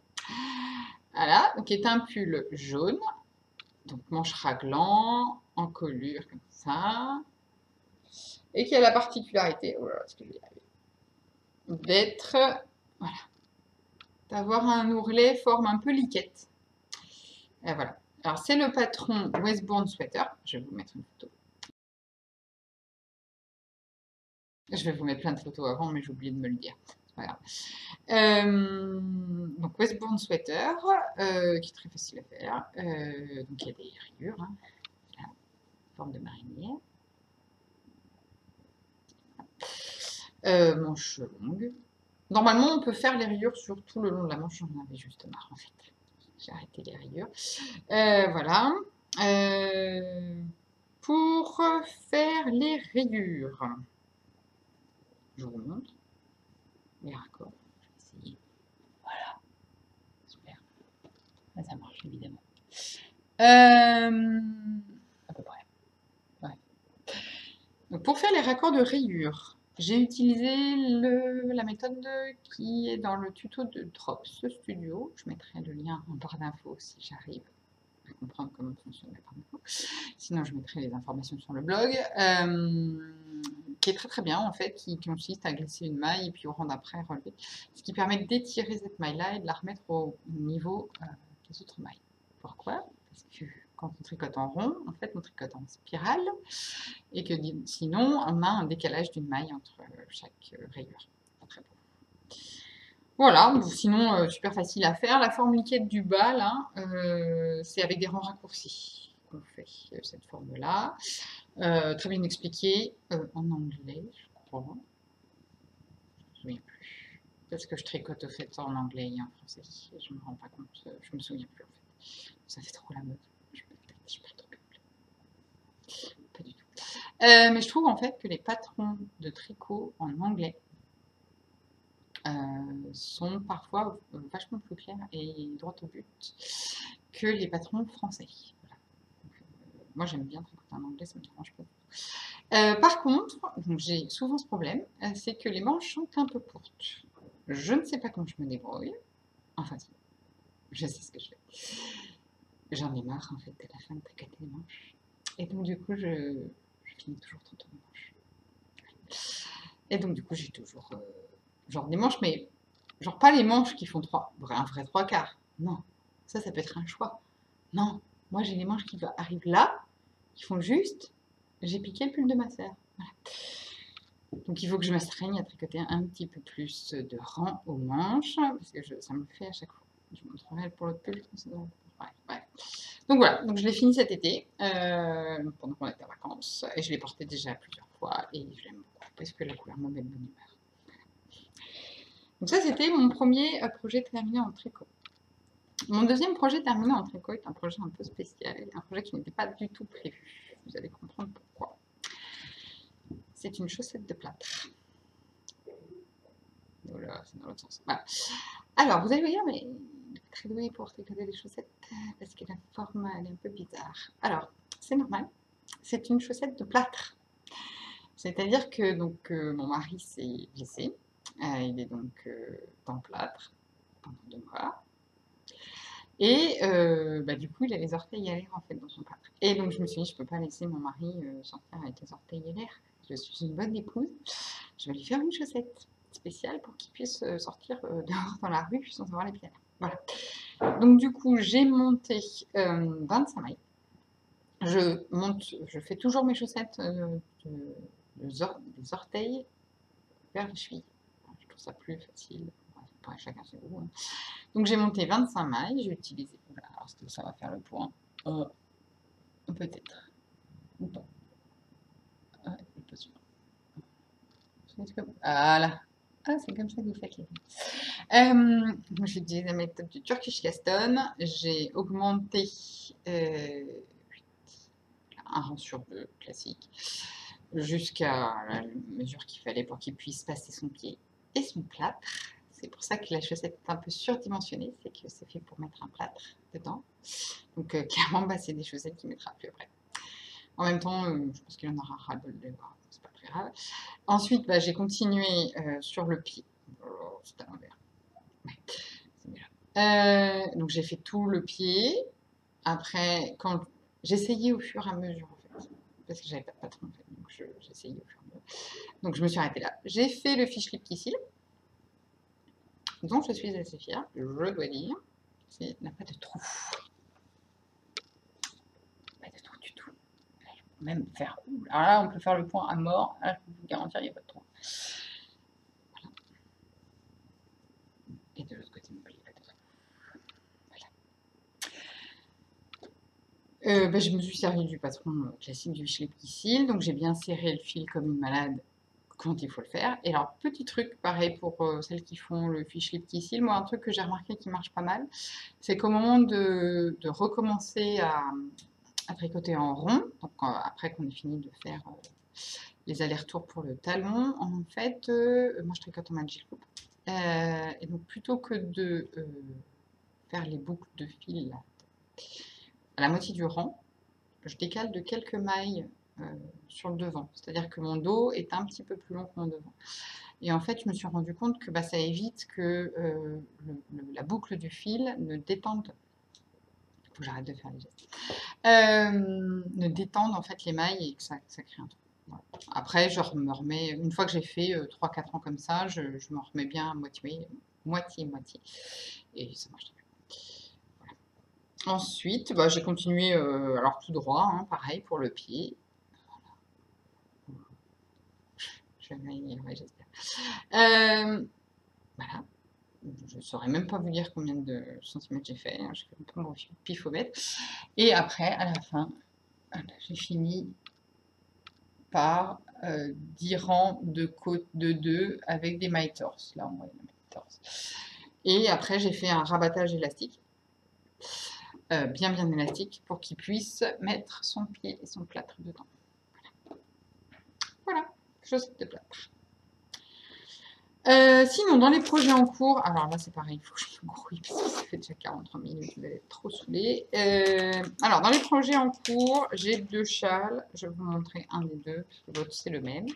Voilà, donc qui est un pull jaune, donc manche raglan, en colure comme ça, et qui a la particularité, oh là là, est-ce que je vais y arriver, d'être, voilà, d'avoir un ourlet forme un peu liquette. Et voilà. Alors c'est le patron Westbourne Sweater, je vais vous mettre une photo. Je vais vous mettre plein de photos avant, mais j'ai oublié de me le dire. Voilà. Donc Westbourne Sweater, qui est très facile à faire. Donc il y a des rayures, hein, là, forme de marinière. Manche longue. Normalement, on peut faire les rayures sur tout le long de la manche. J'en avais juste marre en fait. J'ai arrêté les rayures. Voilà. Pour faire les rayures, je vous montre les raccords. Je vais essayer. Voilà. Super. Là, ça marche évidemment. À peu près. Ouais. Donc, pour faire les raccords de rayures, j'ai utilisé la méthode qui est dans le tuto de Drops Studio. Je mettrai le lien en barre d'infos si j'arrive à comprendre comment fonctionne la barre d'infos. Sinon, je mettrai les informations sur le blog. Qui est très très bien en fait, qui consiste à glisser une maille et puis au rang d'après relever. Ce qui permet d'étirer cette maille-là et de la remettre au niveau des autres mailles. Pourquoi? Parce que quand on tricote en rond, en fait, on tricote en spirale et que sinon, on a un décalage d'une maille entre chaque rayure. Très beau. Voilà, sinon, super facile à faire. La forme liquette du bas, là, c'est avec des rangs raccourcis qu'on fait cette forme-là. Très bien expliqué en anglais, je crois. Je ne me souviens plus. Parce que je tricote au fait en anglais et en français. Je ne me rends pas compte, je ne me souviens plus en fait. Ça fait trop la mode. Je perds trop. Pas du tout. Mais je trouve en fait que les patrons de tricot en anglais sont parfois vachement plus clairs et droit au but que les patrons français. Voilà. Donc, moi j'aime bien tricoter en anglais, ça me dérange pas. Par contre, j'ai souvent ce problème, c'est que les manches sont un peu courtes. Je ne sais pas comment je me débrouille. Enfin, si, je sais ce que je fais. J'en ai marre en fait à la fin de tricoter les manches. Et donc du coup, je finis toujours trop tôt les manches. Et donc du coup, j'ai toujours genre des manches, mais genre pas les manches qui font un vrai 3/4. Non, ça peut être un choix. Non, moi j'ai les manches qui arrivent là, qui font juste, j'ai piqué le pull de ma sœur. Voilà. Donc il faut que je m'astreigne à tricoter un petit peu plus de rang aux manches, parce que ça me le fait à chaque fois. Je vous montrerai pour l'autre pull. Ouais. Donc voilà, donc je l'ai fini cet été, pendant qu'on était en vacances, et je l'ai porté déjà plusieurs fois, et je l'aime beaucoup, parce que la couleur me met de bonne humeur. Donc ça, c'était mon premier projet terminé en tricot. Mon deuxième projet terminé en tricot est un projet un peu spécial, un projet qui n'était pas du tout prévu. Vous allez comprendre pourquoi. C'est une chaussette de plâtre. Voilà, c'est dans l'autre sens. Voilà. Alors, vous allez me dire, mais très doué pour tricoter des chaussettes, parce que la forme, elle est un peu bizarre. Alors, c'est normal. C'est une chaussette de plâtre. C'est-à-dire que donc, mon mari s'est blessé. Il est donc dans le plâtre pendant 2 mois. Et du coup, il a les orteils à l'air en fait dans son plâtre. Et donc je me suis dit, je peux pas laisser mon mari sortir avec les orteils à l'air. Je suis une bonne épouse. Je vais lui faire une chaussette spéciale pour qu'il puisse sortir dehors dans la rue sans avoir les pieds à l'air. Voilà. Donc du coup, j'ai monté 25 mailles. Je fais toujours mes chaussettes des orteils vers les chevilles. Je trouve ça plus facile. Après, chacun ses goûts. Hein. Donc j'ai monté 25 mailles, j'ai utilisé. Voilà, alors est-ce que ça va faire le point peut-être. Ou pas. Ouais, pas sûr. Voilà. Ah, c'est comme ça que vous faites les j'ai utilisé la méthode du Turkish Caston. J'ai augmenté un rang sur deux classique jusqu'à la mesure qu'il fallait pour qu'il puisse passer son pied et son plâtre. C'est pour ça que la chaussette est un peu surdimensionnée, c'est que c'est fait pour mettre un plâtre dedans. Donc clairement, c'est des chaussettes qu'il mettra plus après. En même temps, je pense qu'il en aura ras-le-bol de les voir, c'est pas très grave. Ensuite, j'ai continué sur le pied. Oh, c'est à l'envers. Ouais, c'est bien. Donc j'ai fait tout le pied. Après, quand j'essayais au fur et à mesure, en fait, parce que j'avais pas de patron, en fait, donc j'essayais au fur et à mesure. Donc je me suis arrêtée là. J'ai fait le fiche lip kissil, dont je suis assez fière, je dois dire. Il n'a pas de trou. Pas de trou du tout. Même faire. Alors là, on peut faire le point à mort. Là, je peux vous garantir, il n'y a pas de trou. Voilà. Et de l'autre côté, n'oubliez pas de trou. Voilà. Je me suis servi du patron classique du fiche lip kissil. Donc j'ai bien serré le fil comme une malade quand il faut le faire. Et alors, petit truc, pareil pour celles qui font le fiche lip kissil, moi, un truc que j'ai remarqué qui marche pas mal, c'est qu'au moment de recommencer à tricoter en rond, donc après qu'on ait fini de faire les allers-retours pour le talon, en fait, moi je tricote en magic loop. Et donc, plutôt que de faire les boucles de fil à la moitié du rang, je décale de quelques mailles sur le devant. C'est-à-dire que mon dos est un petit peu plus long que mon devant. Et en fait, je me suis rendu compte que ça évite que la boucle du fil ne détende. Il faut que j'arrête de faire les gestes. Ne détende en fait les mailles et que ça crée un trou. Voilà. Après, je me remets, une fois que j'ai fait 3-4 ans comme ça, je me remets bien à moitié. Et ça marche très bien. Voilà. Ensuite, j'ai continué alors tout droit, hein, pareil pour le pied. Je vais m'améliorer, j'espère. Voilà. Je ne saurais même pas vous dire combien de centimètres j'ai fait. J'ai fait un peu mon pifomètre. Et après, à la fin, j'ai fini par 10 rangs de côte de 2 avec des mailles torse. Là, on voit les mailles torse. Et après, j'ai fait un rabattage élastique. Bien élastique pour qu'il puisse mettre son pied et son plâtre dedans. Voilà, chaussette de plâtre. Sinon, dans les projets en cours, alors là c'est pareil, il faut que je me grouille parce que ça fait déjà 43 minutes, vous allez être trop saoulés. Alors, dans les projets en cours, j'ai 2 châles, je vais vous montrer un des deux, parce que l'autre c'est le même.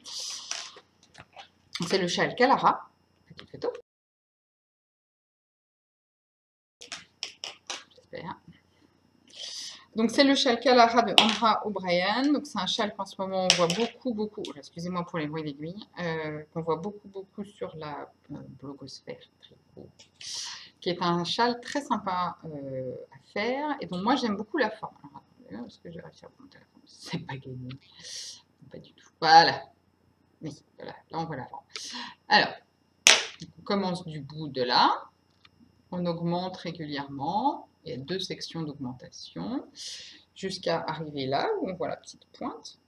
C'est le châle Kalara, petite photo. J'espère. Donc c'est le châle Kalara de Andra O'Brien. Donc c'est un châle qu'en ce moment on voit beaucoup, excusez-moi pour les bruits d'aiguille, qu'on voit beaucoup sur la blogosphère tricot, qui est un châle très sympa à faire et dont moi j'aime beaucoup la forme. Alors attendez, est-ce que j'ai réussi à vous montrer la forme? C'est pas gagné, pas du tout. Voilà, oui, voilà, là on voit la forme. Alors, on commence du bout de là, on augmente régulièrement. Il y a 2 sections d'augmentation jusqu'à arriver là où on voit la petite pointe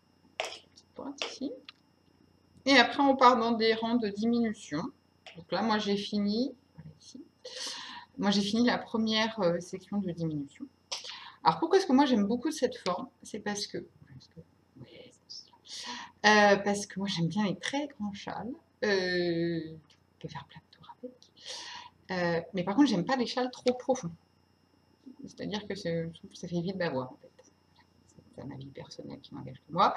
ici. Et après, on part dans des rangs de diminution. Donc là, moi, j'ai fini, voilà, ici. Moi, j'ai fini la première section de diminution. Alors, pourquoi est-ce que moi, j'aime beaucoup cette forme? C'est parce que moi, j'aime bien les très grands châles. On peut faire plein de tours avec. Mais par contre, j'aime pas les châles trop profonds. C'est-à-dire que je trouve que ça fait vite bavoir, en fait. C'est un avis personnel qui n'engage que moi.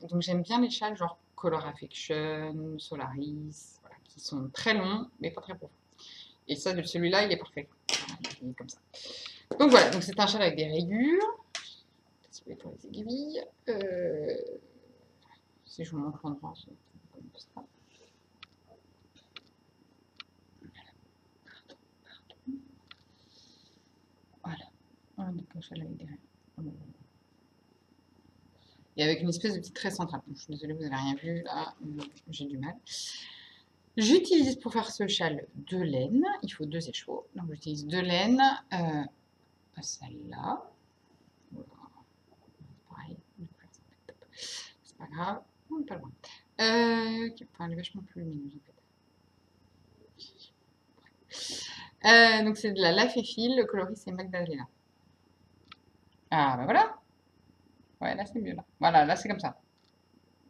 Donc j'aime bien les châles genre Color Affection, Solaris, voilà, qui sont très longs, mais pas très profonds. Et ça, celui-là, il est parfait. Il est comme ça. Donc voilà, donc c'est un châle avec des rayures. Pour les aiguilles. Si je vous montre l'endroit, c'est comme ça. Voilà. Donc un châle avec des rayures. Et avec une espèce de petite trait centrale. Je suis désolée, vous n'avez rien vu là, j'ai du mal. J'utilise pour faire ce châle de laine. Il faut 2 échos. Donc j'utilise 2 laines. Celle-là. Voilà. Pareil. C'est pas grave. On n'est pas loin. Enfin, elle est vachement plus lumineuse en fait. Donc c'est de la Life et Fil. Le coloris c'est Magdalena. Ah bah voilà. Ouais, là c'est mieux là. Voilà, là c'est comme ça.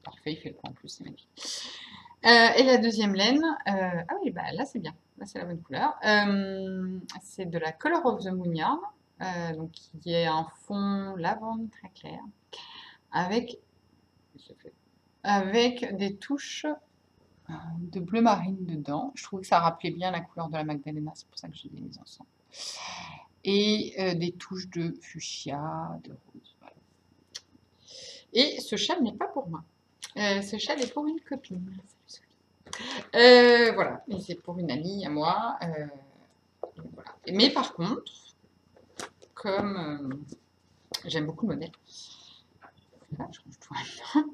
Parfait, il fait le point en plus, c'est magnifique. Et la deuxième laine, ah oui, bah là c'est bien, là c'est la bonne couleur. C'est de la Color of the Moon Yarn, donc qui est un fond lavande très clair, avec des touches de bleu marine dedans. Je trouvais que ça rappelait bien la couleur de la Magdalena, c'est pour ça que je les ai mis ensemble. Et des touches de fuchsia, de rose. Voilà. Et ce châle n'est pas pour moi. Ce châle est pour une copine. Voilà, et c'est pour une amie à moi. Voilà. Mais par contre, comme j'aime beaucoup le modèle, là, je range tout en même temps,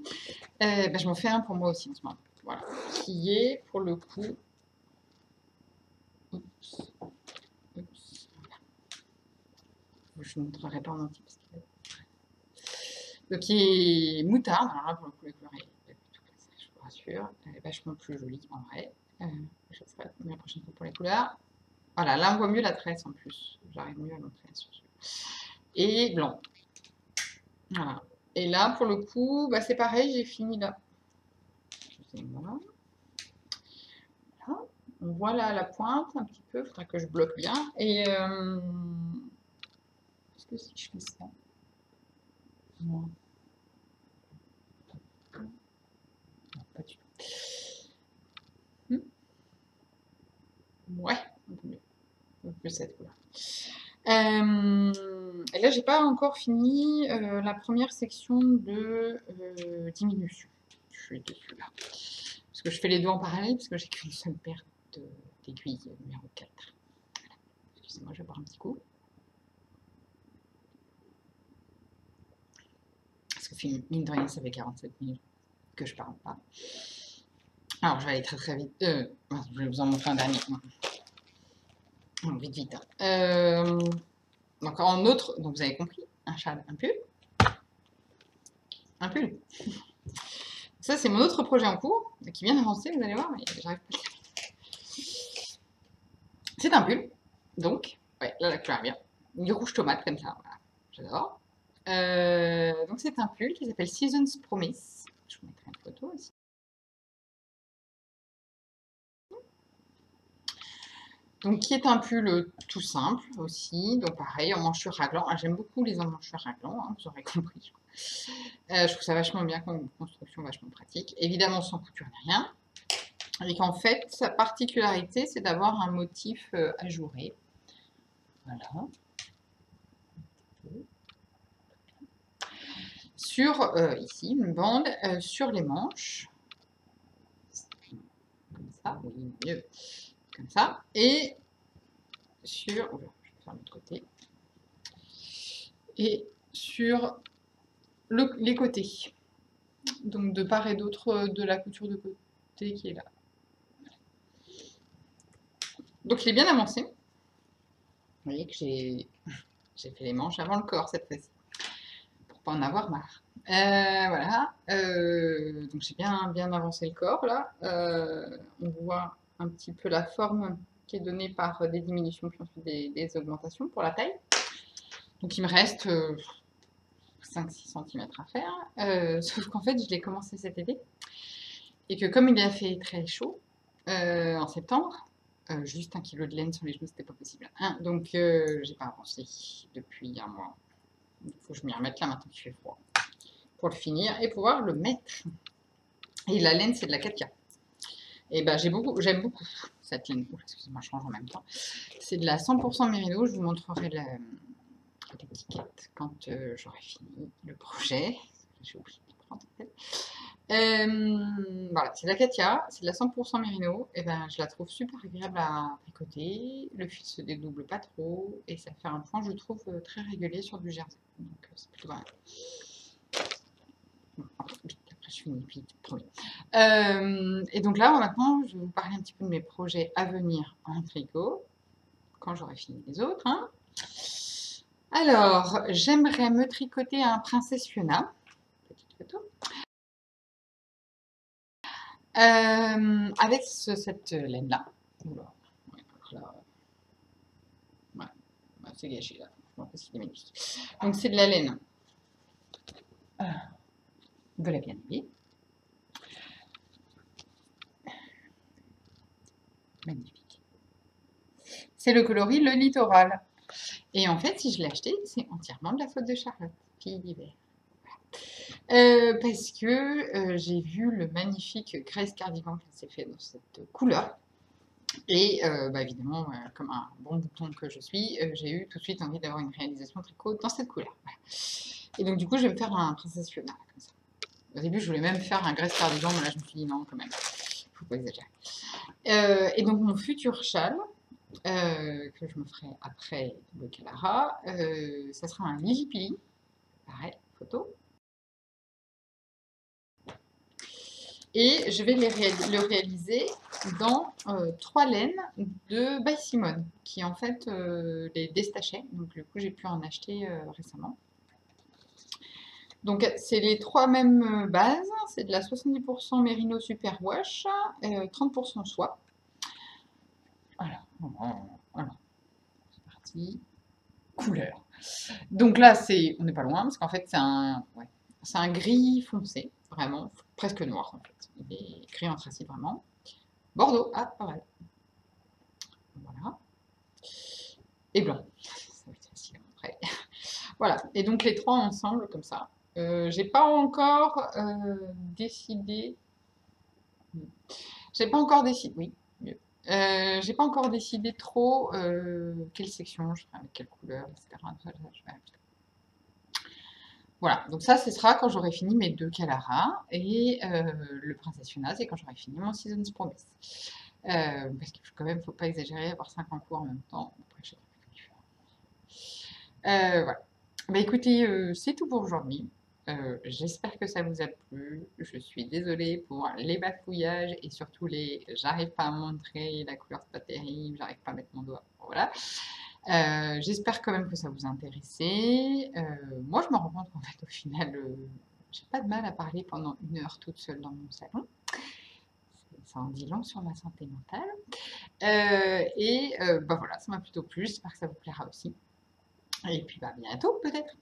bah, je m'en fais un pour moi aussi en ce moment. Voilà, qui est pour le coup. Oups. Oups. Voilà. Je ne montrerai pas mon type. Donc, qui est moutarde. Alors là, pour le coup, la couleur est je vous rassure. Elle est vachement plus jolie en vrai. Je serai la prochaine fois pour les couleurs. Voilà, là on voit mieux la tresse en plus. J'arrive mieux à montrer sur celui-là. Et blanc. Voilà. Et là, pour le coup, bah, c'est pareil, j'ai fini là. Voilà. On voit là la pointe un petit peu. Il faudra que je bloque bien. Et est-ce que si je fais ça, non. Non, pas du tout. Ouais, un peu mieux. Un peu plus cette couleur. Et là, j'ai pas encore fini la première section de diminution. Je suis dessus là. Parce que je fais les deux en parallèle, parce que j'ai qu'une seule paire d'aiguilles numéro 4. Voilà. Excusez-moi, je vais boire un petit coup. Parce que mine de rien, ça fait 47 minutes que je parle pas. Alors, je vais aller très très vite. Je vais vous en montrer un dernier. Vite, vite. Donc, en autre, donc vous avez compris, un châle, un pull. Un pull. Ça, c'est mon autre projet en cours, qui vient d'avancer, vous allez voir, mais j'arrive pas à le terminer. C'est un pull, donc, ouais, là, la couleur est bien. Du rouge tomate, comme ça, voilà, j'adore. Donc, c'est un pull qui s'appelle Seasons Promise. Je vous mettrai une photo aussi. Donc, qui est un pull tout simple aussi. Donc, pareil, en emmanchure raglan. Ah, j'aime beaucoup les emmanchures raglan, hein, vous aurez compris. Je trouve ça vachement bien comme construction, vachement pratique. Évidemment, sans couture ni rien. Et qu'en fait, sa particularité, c'est d'avoir un motif ajouré. Voilà. Sur, ici, une bande sur les manches. Comme ça, oui, mieux. Comme ça, et sur, je vais faire l'autre côté, et sur les côtés, donc de part et d'autre de la couture de côté qui est là. Donc il est bien avancé. Vous voyez que j'ai fait les manches avant le corps cette fois-ci, pour pas en avoir marre. Voilà, donc j'ai bien avancé le corps là. On voit un petit peu la forme qui est donnée par des diminutions puis ensuite des augmentations pour la taille. Donc il me reste 5-6 cm à faire, sauf qu'en fait je l'ai commencé cet été et que comme il a fait très chaud en septembre, juste 1 kg de laine sur les genoux c'était pas possible. Donc j'ai pas avancé depuis un mois. Il faut que je m'y remette là maintenant qu'il fait froid pour le finir et pouvoir le mettre. Et la laine c'est de la 4K. Et ben j'aime beaucoup. cette laine. Excusez-moi, je change en même temps. C'est de la 100% Mérino. Je vous montrerai l'étiquette quand j'aurai fini le projet. J'ai oublié de prendre. Voilà, c'est la Katia, c'est de la 100% Mérino. Et ben, je la trouve super agréable à tricoter. Le fil se dédouble pas trop et ça fait un point, je trouve, très régulier sur du jersey. Donc, c'est plutôt pas mal. Bon, après, je finis vite, promis. Et donc là, maintenant, je vais vous parler un petit peu de mes projets à venir en tricot quand j'aurai fini les autres. Hein. Alors, j'aimerais me tricoter un Princesse Fiona. Petite photo. Avec cette laine-là. Oula. Ouais, c'est gâché là. Parce qu'il est magnifique. Donc c'est de la laine de la Bien-Aimée. Magnifique. C'est le coloris Le Littoral. Et en fait, si je l'ai acheté, c'est entièrement de la faute de Charlotte, fille d'hiver. Parce que j'ai vu le magnifique Grace Cardigan qui s'est fait dans cette couleur. Et bah, évidemment, comme un bon bouton que je suis, j'ai eu tout de suite envie d'avoir une réalisation tricot dans cette couleur. Voilà. Et donc du coup, je vais me faire un Princesse Fiona, comme ça. Au début, je voulais même faire un Grace Cardigan, mais là, je me suis dit non, quand même, faut pas exagérer. Et donc mon futur châle, que je me ferai après le Kalara, ça sera un Lily Pili, pareil, photo. Et je vais le réaliser dans 3 laines de By Simone, qui en fait les déstachait. Donc du coup, j'ai pu en acheter récemment. Donc c'est les 3 mêmes bases. C'est de la 70% Mérino Superwash, 30% soie. Voilà, voilà. C'est parti. Couleur. Donc là, on n'est pas loin, parce qu'en fait, c'est un gris foncé, vraiment, presque noir en fait. Il est gris anthracite vraiment. Bordeaux, ah, pas mal. Voilà. Et blanc. Ça va être facile après. Voilà, et donc les 3 ensemble, comme ça. J'ai pas encore décidé. J'ai pas encore décidé. Oui, mieux. J'ai pas encore décidé trop quelle section je ferai, avec quelle couleur, etc. Voilà, donc ça, ce sera quand j'aurai fini mes 2 Kalara. Et le Princesse Fiona, c'est quand j'aurai fini mon Season's Promise. Parce qu'il quand même, faut pas exagérer, avoir 5 en cours en même temps. Après, je sais pas. Voilà. Bah écoutez, c'est tout pour aujourd'hui. J'espère que ça vous a plu. Je suis désolée pour les bafouillages et surtout les j'arrive pas à montrer, la couleur c'est pas terrible, j'arrive pas à mettre mon doigt. Voilà. J'espère quand même que ça vous a intéressé. Moi, je me rends compte qu'en fait, au final, j'ai pas de mal à parler pendant 1 heure toute seule dans mon salon. Ça en dit long sur ma santé mentale. Bah voilà, ça m'a plutôt plu. J'espère que ça vous plaira aussi. Et puis, bah, à bientôt peut-être.